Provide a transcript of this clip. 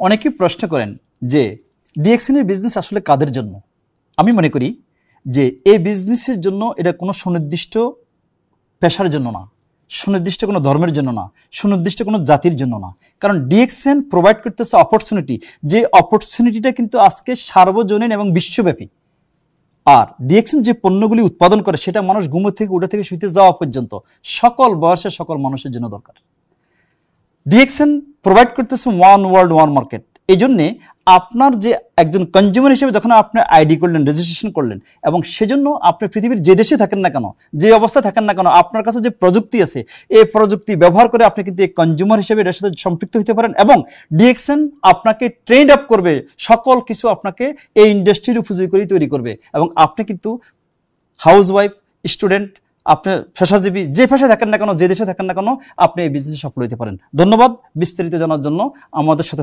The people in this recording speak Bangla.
অনেকেই প্রশ্ন করেন যে ডিএক্সএন এর বিজনেস আসলে কাদের জন্য। আমি মনে করি যে এই বিজনেসের জন্য এটা কোনো সুনির্দিষ্ট পেশার জন্য না, সুনির্দিষ্ট কোনো ধর্মের জন্য না, সুনির্দিষ্ট কোনো জাতির জন্য না। কারণ ডিএক্সএন প্রোভাইড করতেছে অপরচুনিটি, যে অপরচুনিটিটা কিন্তু আজকে সার্বজনীন এবং বিশ্বব্যাপী। আর ডিএক্সএন যে পণ্যগুলি উৎপাদন করে সেটা মানুষ ঘুমো থেকে উঠে থেকে শুইতে যাওয়া পর্যন্ত সকল বয়সের সকল মানুষের জন্য দরকার। ডিএক্সএন প্রোভাইড করতেছে ওয়ান ওয়ার্ল্ড ওয়ান মার্কেট। এই জন্যে আপনার যে একজন কনজিউমার হিসেবে যখন আপনি আইডি করলেন, রেজিস্ট্রেশন করলেন, এবং সেজন্য আপনি পৃথিবীর যে দেশে থাকেন না কেন, যে অবস্থায় থাকেন না কেন, আপনার কাছে যে প্রযুক্তি আছে এই প্রযুক্তি ব্যবহার করে আপনি কিন্তু এই কনজিউমার হিসেবে এর সাথে সম্পৃক্ত হতে পারেন। এবং ডিএক্সএন আপনাকে ট্রেন্ড আপ করবে, সকল কিছু আপনাকে এই ইন্ডাস্ট্রির উপযোগী করে তৈরি করবে। এবং আপনি কিন্তু হাউসওয়াইফ, স্টুডেন্ট, আপনি পেশাজীবী, যে পেশায় থাকেন না কেন, যে দেশে থাকেন না কেন, আপনি এই বিজনেসে সফল হতে পারেন। ধন্যবাদ। বিস্তারিত জানার জন্য আমাদের সাথে